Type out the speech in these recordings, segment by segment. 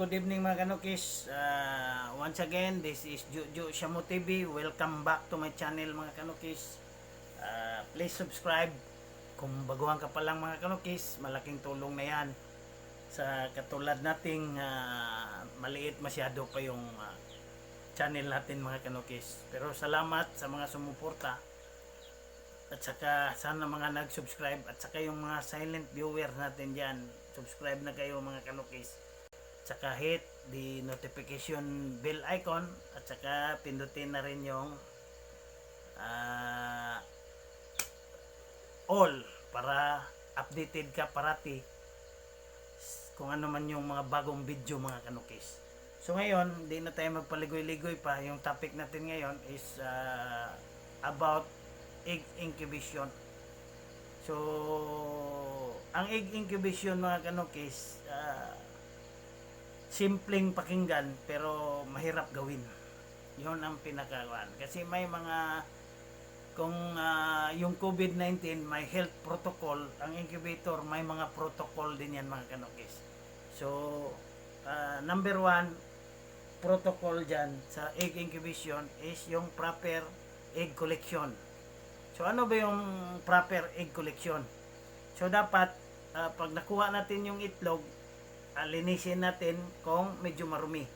good evening mga kanukis. Once again, this is Juju Shamu TV. Welcome back to my channel mga kanukis. Please subscribe. Kung baguhan ka pa lang mga kanukis, malaking tulong na yan. Sa katulad nating maliit masyado pa yung channel natin mga kanukis. Pero salamat sa mga sumuporta. At saka sana mga nag-subscribe. At saka yung mga silent viewers natin dyan, subscribe na kayo mga kanukis. Saka hit the notification bell icon at saka pindutin na rin yung all para updated ka parati kung ano man yung mga bagong video mga kanukis. So ngayon, di na tayo magpaligoy-ligoy pa. Yung topic natin ngayon is about egg incubation. So ang egg incubation mga kanukis, simpleng pakinggan pero mahirap gawin. Yun ang pinakawan. Kasi may mga kung yung COVID-19 may health protocol, ang incubator may mga protocol din yan mga kanukis. So number one protocol dyan sa egg incubation is yung proper egg collection. So ano ba yung proper egg collection? So dapat pag nakuha natin yung itlog, linisin natin kung medyo marumi.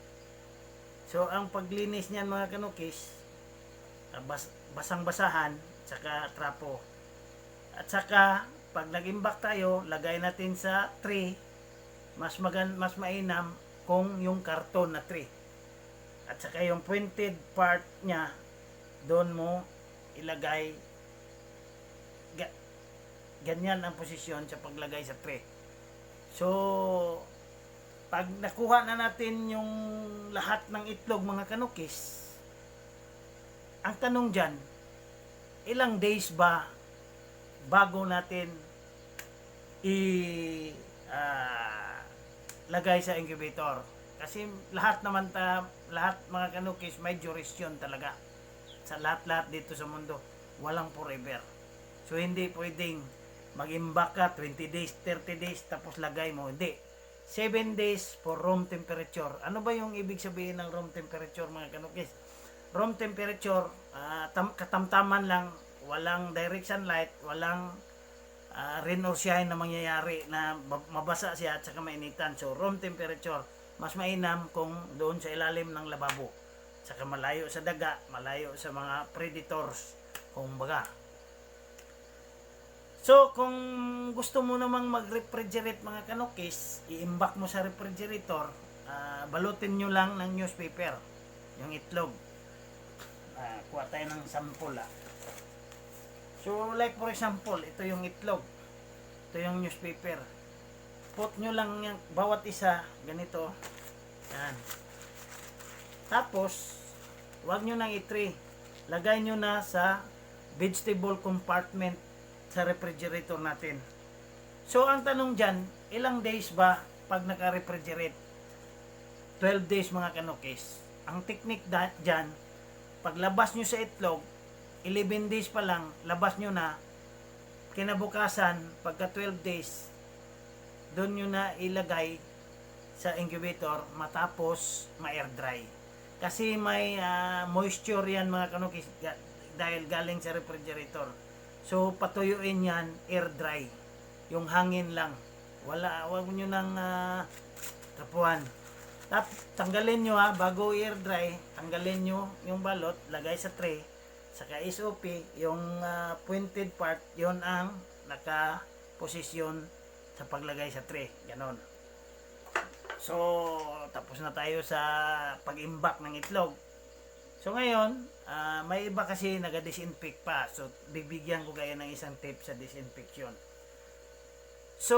So ang paglinis niyan mga kanukis, basang-basahan saka trapo. At saka pag nag-imbak tayo, lagay natin sa tray. Mas mainam kung yung karton na tray. At saka yung pointed part niya, doon mo ilagay. Ganyan ang posisyon sa paglagay sa tray. So pag nakuha na natin yung lahat ng itlog mga kanukis, ang tanong dyan, ilang days ba bago natin lagay sa incubator? Kasi lahat mga kanukis may duration talaga. Sa lahat dito sa mundo, walang forever. So hindi pwedeng mag-imbak ka 20 days, 30 days tapos lagay mo. Hindi. 7 days for room temperature. Ano ba yung ibig sabihin ng room temperature mga kanukis? Room temperature, katamtaman lang, walang direct sunlight, walang rain or shine na mangyayari na mabasa siya at saka mainitan. So room temperature, mas mainam kung doon sa ilalim ng lababo. Saka malayo sa daga, malayo sa mga predators, kung baga. So, kung gusto mo namang mag-refrigerate mga kanukis, i-imbak mo sa refrigerator, balutin nyo lang ng newspaper, yung itlog. Kuha tayo ng sample. So, like for example, ito yung itlog. Ito yung newspaper. Put nyo lang yung bawat isa, ganito. Yan. Tapos, wag nyo nang i-tray. Lagay nyo na sa vegetable compartment sa refrigerator natin. So ang tanong dyan, ilang days ba pag naka-refrigerate? 12 days mga kanukis. Ang technique dyan, paglabas nyo sa itlog, 11 days pa lang, labas nyo na, kinabukasan, pagka 12 days, doon nyo na ilagay sa incubator matapos ma-air dry. Kasi may moisture yan mga kanukis dahil galing sa refrigerator. So patuyuin yan air dry. Yung hangin lang. Wag niyo nang tapuan. Tanggalin niyo bago air dry, tanggalin niyo yung balot, lagay sa tray. Saka SOP, yung pointed part, yon ang naka-posisyon sa paglagay sa tray. Ganon. So tapos na tayo sa pag-imbak ng itlog. So ngayon, may iba kasi nag-disinfect pa. So bibigyan ko kayo ng isang tip sa disinfection. So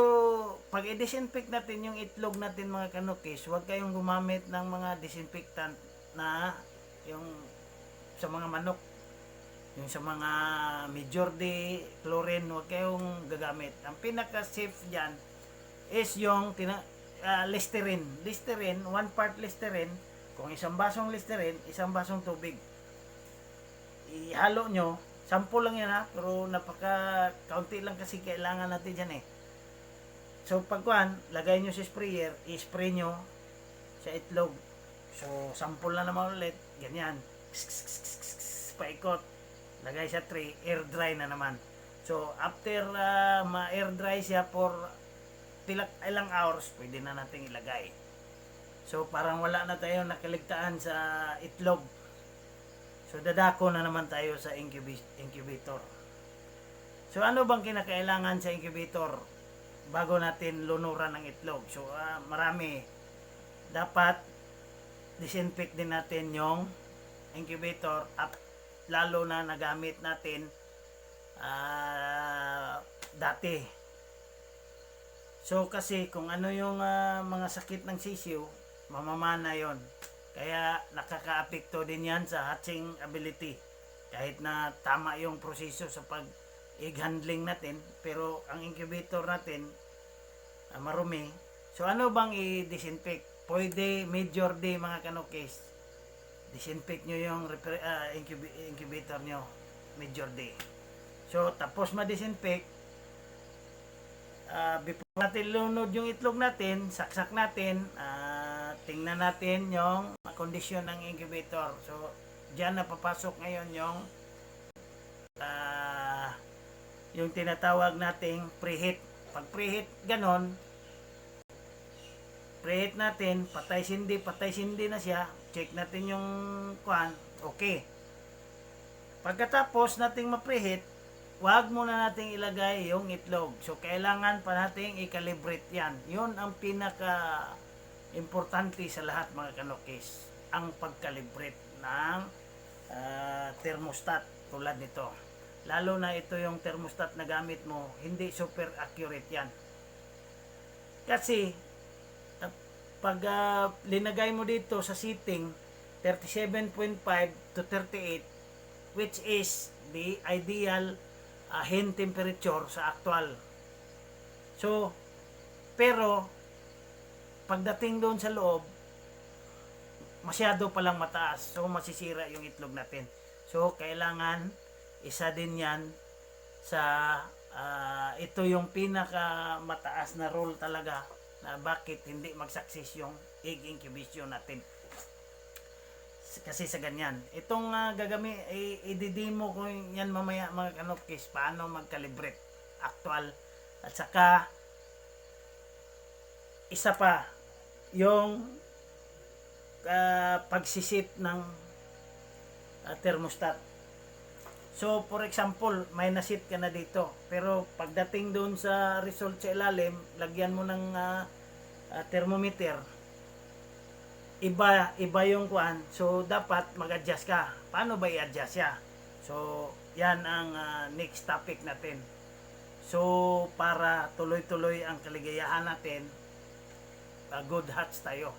pag i-disinfect natin yung itlog natin mga kanukis, huwag kayong gumamit ng mga disinfectant na yung sa mga manok, yung sa mga Majordi, chlorine, huwag kayong gagamit. Ang pinaka-safe dyan is yung Listerine. Listerine, 1 part Listerine. Kung isang basong Listerine, isang basong tubig. Ihalo nyo. Sample lang yan pero napaka-kaunti lang kasi kailangan natin dyan So pagkuhan, lagay nyo sa sprayer, i-spray nyo sa itlog. So, sample na naman ulit. Ganyan. Paikot. Lagay sa tray. Air dry na naman. So, after ma-air dry siya for ilang hours, pwede na natin ilagay. So, parang wala na tayo nakaligtaan sa itlog. So, dadako na naman tayo sa incubator. So, ano bang kinakailangan sa incubator bago natin lunuran ng itlog? So, marami. Dapat disinfect din natin yung incubator at lalo na nagamit natin dati. So, kasi kung ano yung mga sakit ng sisiw, mamamana yon. Kaya nakaka-apekto din yan sa hatching ability. Kahit na tama yung proseso sa egg handling natin, pero ang incubator natin marumi. So ano bang i-disinfect? Pwede major day mga kanokis. Disinfect nyo yung incubator nyo major day. So tapos ma-disinfect, before natin lunod yung itlog natin, saksak natin, tingnan natin yung kondisyon ng incubator. So diyan na papasok ngayon yung tinatawag nating preheat. Pag preheat ganon, preheat natin, patay sindi na siya. Check natin yung okay. Pagkatapos nating ma-preheat, wag muna nating ilagay yung itlog. So kailangan pa nating i-calibrate yan. Yun ang pinaka importante sa lahat mga kanokis, ang pag-calibrate ng thermostat tulad nito. Lalo na ito yung thermostat na gamit mo, hindi super accurate yan. Kasi pag linagay mo dito sa setting 37.5 to 38, which is the ideal hen temperature sa actual. So, pero pagdating doon sa loob, masyado palang mataas. So, masisira yung itlog natin. So, kailangan isa din yan sa ito yung pinaka mataas na rule talaga na bakit hindi mag-success yung egg incubation natin. Kasi sa ganyan. Itong i-demo ko yan mamaya mga kanokis, paano mag-calibrate actual. At saka isa pa yung pagsisip ng thermostat. So, for example, may nasit ka na dito. Pero, pagdating doon sa result sa ilalim, lagyan mo ng thermometer. Iba yung kuan. So, dapat mag-adjust ka. Paano ba i-adjust siya? So, yan ang next topic natin. So, para tuloy-tuloy ang kaligayahan natin, good hatch tayo.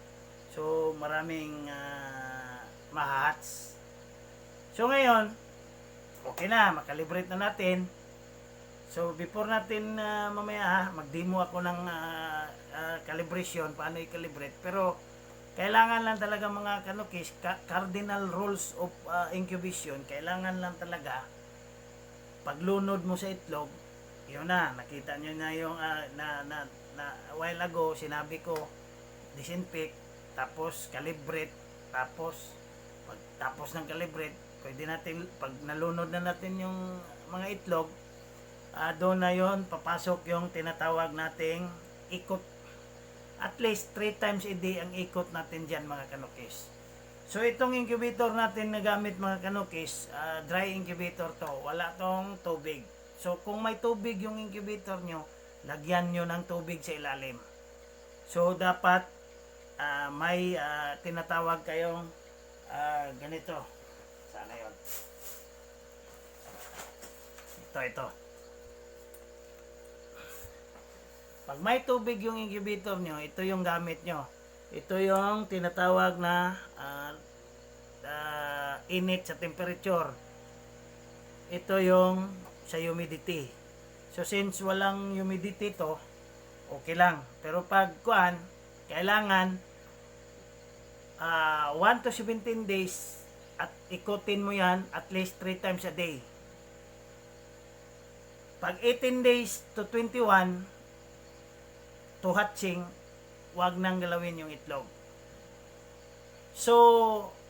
So, maraming ma-hatch. So, ngayon, okay na, makalibrate na natin. So, before natin mamaya mag-demo ako ng calibration, paano i-calibrate. Pero, kailangan lang talaga mga kanokis, cardinal rules of incubation, kailangan lang talaga, paglunod mo sa itlog, yun na, nakita nyo na yung, a while ago, sinabi ko, disinfect, tapos calibrate, tapos, pagtapos ng calibrate, pwede natin, pag nalunod na natin yung mga itlog, doon na yon papasok yung tinatawag nating ikot. At least 3 times a day ang ikot natin dyan mga kanokis. So itong incubator natin na gamit mga kanokis, dry incubator to, wala tong tubig. So kung may tubig yung incubator nyo, lagyan nyo ng tubig sa ilalim. So dapat may tinatawag kayong ganito. Sana yun. Ito. Pag may tubig yung incubator nyo, ito yung gamit nyo. Ito yung tinatawag na init sa temperature. Ito yung sa humidity. So since walang humidity to, okay lang. Pero pag kailangan 1 to 17 days at ikutin mo yan at least 3 times a day. Pag 18 days to 21 to hatching, wag nang galawin yung itlog. So,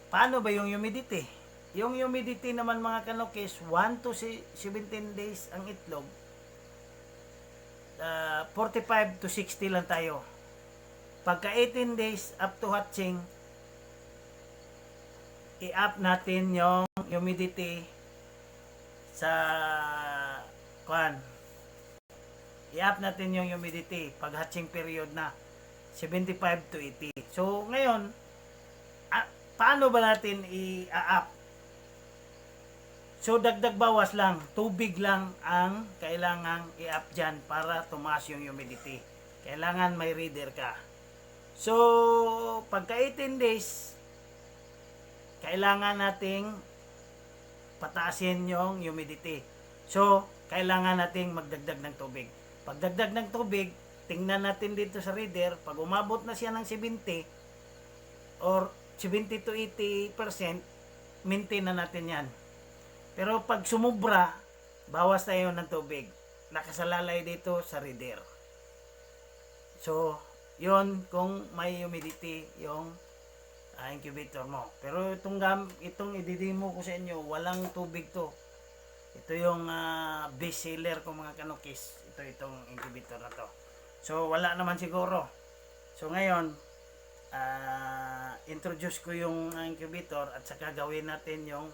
paano ba yung humidity? Yung humidity naman mga kanukis, 1 to 17 days ang itlog. 45 to 60 lang tayo. Pagka 18 days up to hatching, i-up natin yung humidity sa kuan. I-up natin yung humidity pag hatching period na 75 to 80. So ngayon, paano ba natin i-up? So dagdag bawas lang, tubig lang ang kailangang i-up dyan para tumaas yung humidity. Kailangan may reader ka. So pagka 18 days, kailangan nating pataasin yung humidity. So kailangan nating magdagdag ng tubig. Pagdagdag ng tubig, tingnan natin dito sa reader, pag umabot na siya ng 70 or 70 to 80%, maintain na natin yan. Pero pag sumubra, bawas tayo ng tubig. Nakasalalay dito sa reader. So, yon kung may humidity yung incubator mo. Pero itong ididemo ko sa inyo, walang tubig to. Ito yung best seller ko mga kanukis. Itong incubator na to. So, wala naman siguro. So, ngayon, introduce ko yung incubator at saka gawin natin yung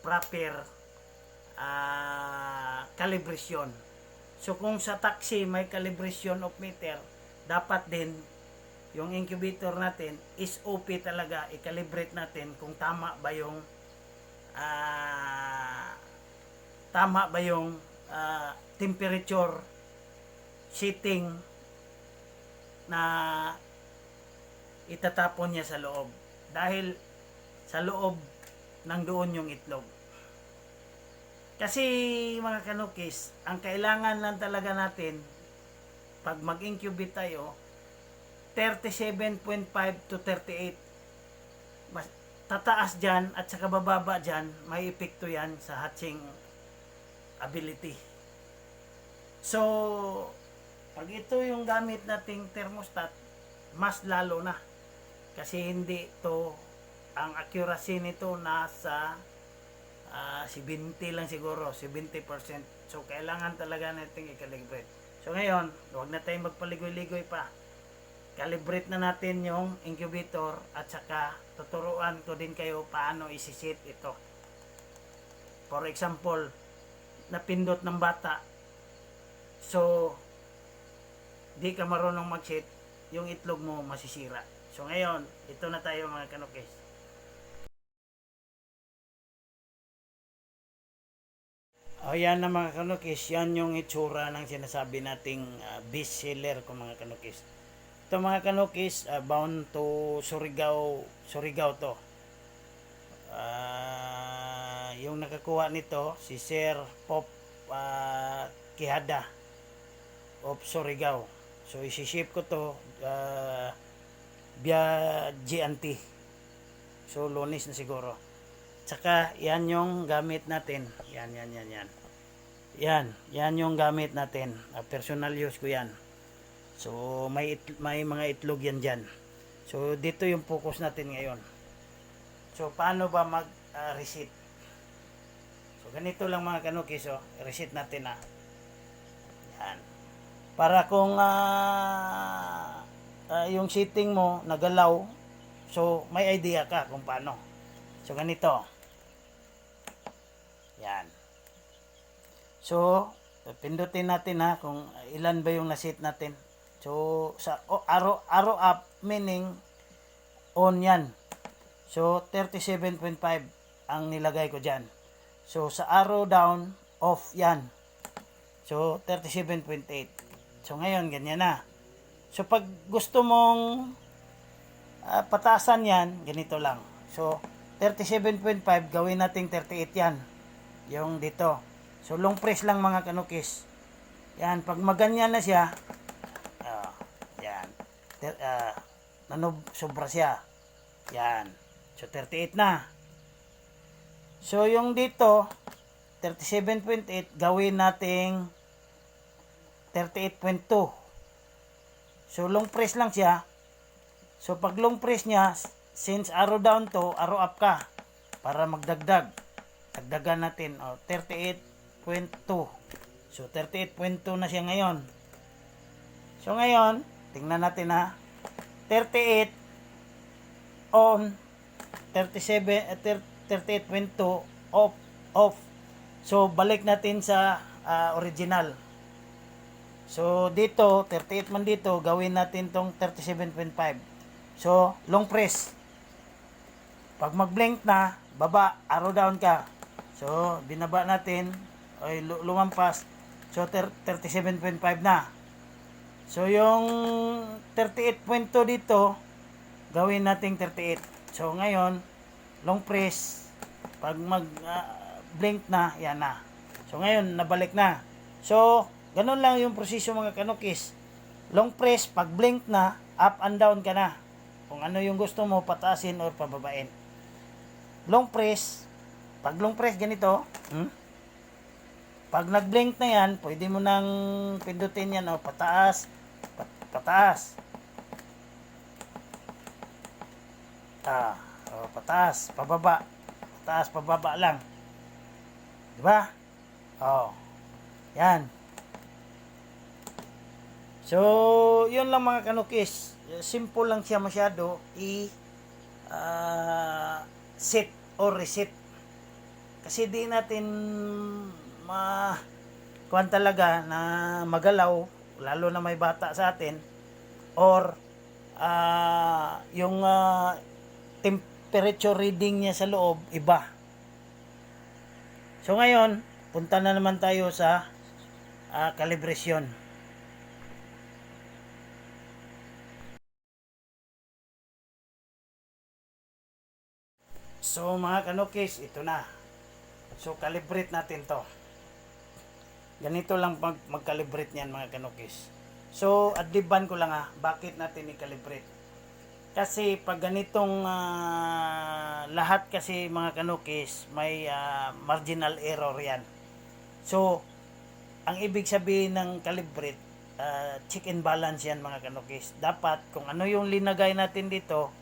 proper calibration. So kung sa taxi may calibration of meter, dapat din yung incubator natin is OP talaga, i-calibrate natin kung tama ba yung temperature setting na itatapon niya sa loob. Dahil sa loob nandoon yung itlog. Kasi mga kanukis, ang kailangan lang talaga natin pag mag-incubate tayo 37.5 to 38. Mas tataas dyan at saka bababa dyan, may epekto yan sa hatching ability. So pag ito yung gamit nating thermostat, mas lalo na kasi hindi to, ang accuracy nito nasa 70 lang siguro, 70%. So kailangan talaga natin i-calibrate. So ngayon, huwag na tayong magpaligoy-ligoy pa. Calibrate na natin yung incubator at saka tuturuan ko din kayo paano isi-set ito. For example, napindot ng bata. So di ka marunong mag-set, yung itlog mo masisira. So ngayon, ito na tayo mga kanukis. O yan na mga kanukis, yan yung itsura ng sinasabi nating best seller ko mga kanukis. Ito mga kanukis, bound to Surigao to. Yung nakakuha nito, si Sir Pop Quijada of Surigao. So isi-ship ko to via GNT. So Lunes na siguro. Tsaka yan yung gamit natin. Yan. Yan yung gamit natin. Personal use ko yan. So may mga itlog yan dyan. So dito yung focus natin ngayon. So paano ba mag-reset? So ganito lang mga kanukis. So reset natin Yan. Para kung yung setting mo nagalaw, so may idea ka kung paano. So ganito. Yan. So, pindutin natin kung ilan ba yung naset natin. So, sa arrow up meaning on yan. So, 37.5 ang nilagay ko dyan. So, sa arrow down, off yan. So, 37.8. So, ngayon, ganyan na. So, pag gusto mong pataasan yan, ganito lang. So, 37.5, gawin nating 38 yan. Yung dito. So long press lang mga kanukis. Yan, pag maganyan na siya, yan. Sobra siya. Yan. So 38 na. So yung dito, 37.8, gawin nating 38.2. So long press lang siya. So pag long press niya, since arrow down to, arrow up ka para magdagdag. Dagdagan natin, 38.2. So 38.2 na siya ngayon. So ngayon, tingnan natin ha. 38 on, 38.2 off. So balik natin sa original. So dito 38 man dito, gawin natin tong 37.5. So long press. Pag mag-blink na, baba, arrow down ka. So binaba natin, ay lumampas. So 37.5 na. So yung 38.2 dito, gawin nating 38. So ngayon, long press, pag mag blink na, yan na. So ngayon, nabalik na. So, ganun lang yung proseso mga kanukis. Long press, pag blink na, up and down ka na. Kung ano yung gusto mo, pataasin or pababain. Long press, pag long press ganito, pag nag-blink na yan, pwede mo nang pindutin yan, pataas, pataas. Pataas, pababa. Pataas, pababa lang. Diba? Yan. So, yun lang mga kanukis. Simple lang siya masyado. Set or reset. Kasi di natin kuwan talaga na magalaw, lalo na may bata sa atin, or yung temperature reading niya sa loob, iba. So ngayon, punta na naman tayo sa calibration. So mga kanukis, ito na. So calibrate natin to. Ganito lang mag-calibrate niyan mga kanukis. So adliban ko lang bakit natin i-calibrate. Kasi pag ganitong lahat kasi mga kanukis, may marginal error yan. So ang ibig sabihin ng calibrate, check and balance yan mga kanukis. Dapat kung ano yung linagay natin dito,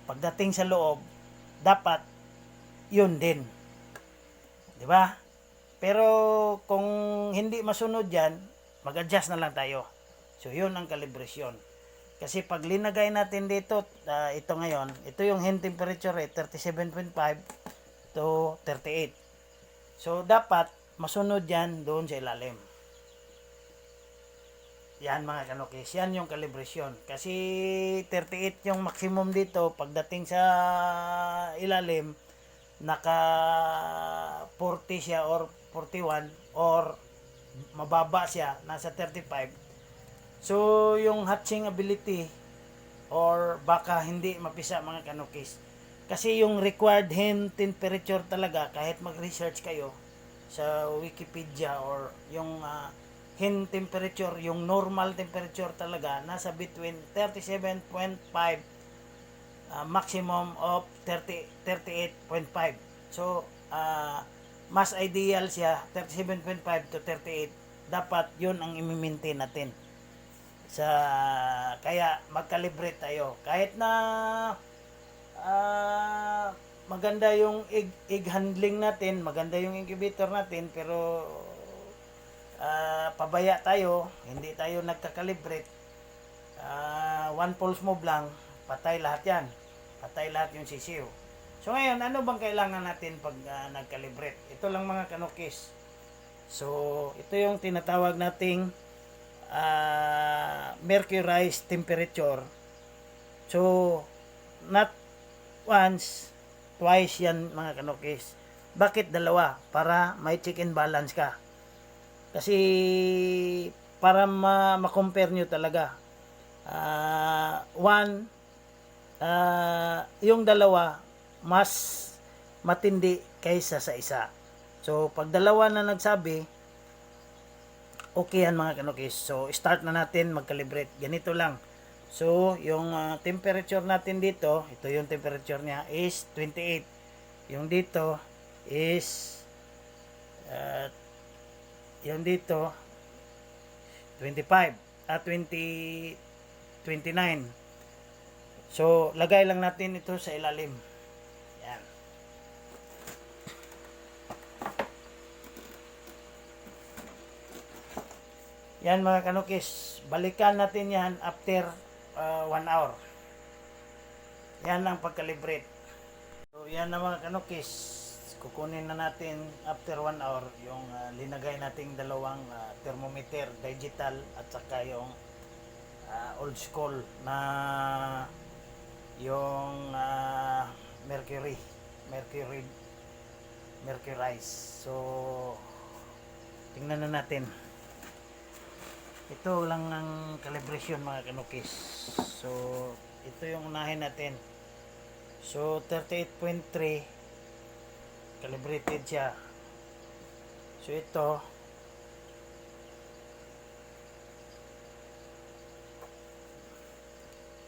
pagdating sa loob, dapat yun din. Di ba? Pero kung hindi masunod yan, mag-adjust na lang tayo. So yun ang calibration. Kasi pag linagay natin dito, ito ngayon, ito yung hand temperature 37.5 to 38. So dapat masunod yan doon sa ilalim. Yan mga kanukis, yan yung calibration. Kasi 38 yung maximum dito, pagdating sa ilalim, naka 40 siya or 41 or mababa siya, nasa 35. So yung hatching ability or baka hindi mapisa mga kanukis. Kasi yung required hand temperature talaga, kahit mag-research kayo sa Wikipedia or yung hand temperature, yung normal temperature talaga, nasa between 37.5 maximum of 38.5. So, mas ideal siya, 37.5 to 38. Dapat yun ang i-maintain natin. Kaya mag-calibrate tayo. Kahit na maganda yung egg handling natin, maganda yung incubator natin, pero pabaya tayo, hindi tayo nagka-calibrate, one pulse move lang, patay lahat yan, patay lahat yung sisiw. So ngayon, ano bang kailangan natin pag nag-calibrate? Ito lang mga kanukis. So ito yung tinatawag nating mercurized temperature. So not once, twice yan mga kanukis. Bakit dalawa? Para may check and balance ka. Kasi para ma-compare nyo talaga, yung dalawa mas matindi kaysa sa isa. So pag dalawa na nagsabi, okay yan mga kanukis. So start na natin mag-calibrate. Ganito lang. So yung temperature natin dito, ito yung temperature niya is 28. Yung dito is yung dito 25 at 29. So, lagay lang natin ito sa ilalim. Yan. Yan mga kanukis, balikan natin yan after 1 hour. Yan ang pagkalibrate. So yan na mga kanukis, kukunin na natin after 1 hour yung linagay nating dalawang thermometer, digital at saka yung old school na yung mercurize. So tingnan na natin. Ito lang ang calibration mga kanukis. So ito yung unahin natin. So 38.3 calibrated siya. So ito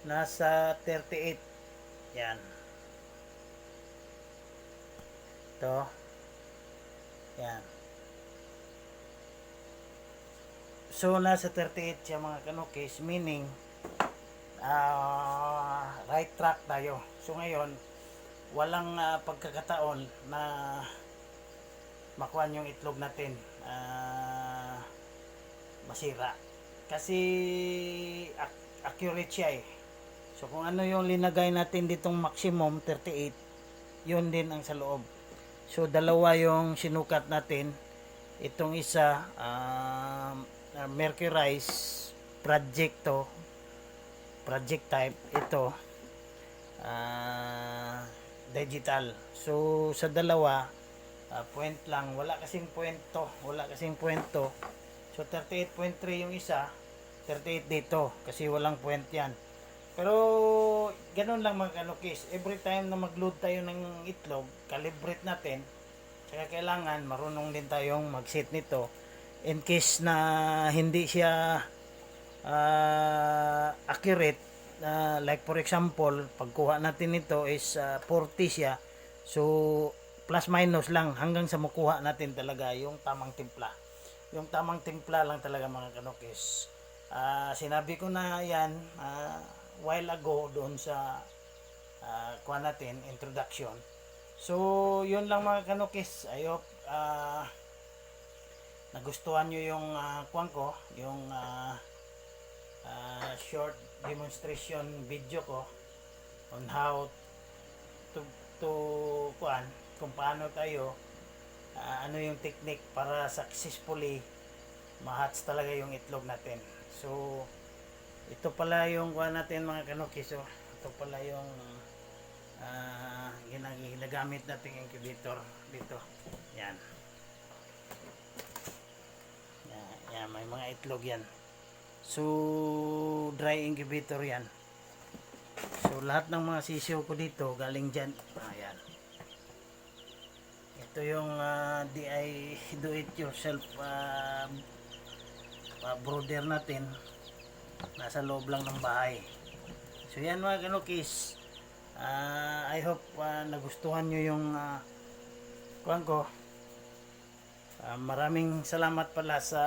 nasa 38. Yan. Ito. Yan. So nasa 38 siya mga kanukis, meaning right track tayo. So ngayon walang pagkakataon na makuha yung itlog natin masira kasi accurate siya eh. So kung ano yung linagay natin ditong maximum 38, yun din ang sa loob. So dalawa yung sinukat natin. Itong isa mercurize project type, ito digital. So sa dalawa point lang, wala kasing point to. So 38.3 yung isa, 38 dito kasi walang point yan. Pero ganun lang mga kanukis, every time na mag-load tayo ng itlog, calibrate natin. Kaya kailangan marunong din tayong mag-set nito in case na hindi siya accurate. Like for example, pagkuha natin nito is 40 siya. So plus minus lang hanggang sa makuha natin talaga yung tamang timpla. Yung tamang timpla lang talaga mga kanukis. Sinabi ko na yan while ago doon sa kuha natin, introduction. So yun lang mga kanukis. I hope nagustuhan nyo yung kuwan ko, yung short demonstration video ko on how to kuwan, kung paano tayo ano yung technique para successfully ma-hatch talaga yung itlog natin. So ito pala yung kuwan natin mga kanukis. So ito pala yung ginagamit nating incubator dito. Yan. Yan, may mga itlog yan. So dry incubator yan. So lahat ng mga sisiyo ko dito galing dyan. Ayan. Ito yung do it yourself brooder natin. Nasa loob lang ng bahay. So yan mga kanukis. I hope nagustuhan nyo yung kuwan ko. Maraming salamat pala sa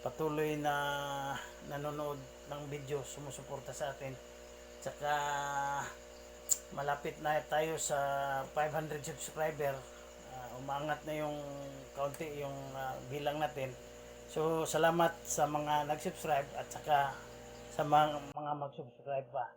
patuloy na nanonood ng video, sumusuporta sa atin. Tsaka malapit na tayo sa 500 subscriber. Umangat na yung kaunti yung bilang natin. So salamat sa mga nag-subscribe at saka sa mga mag-subscribe pa.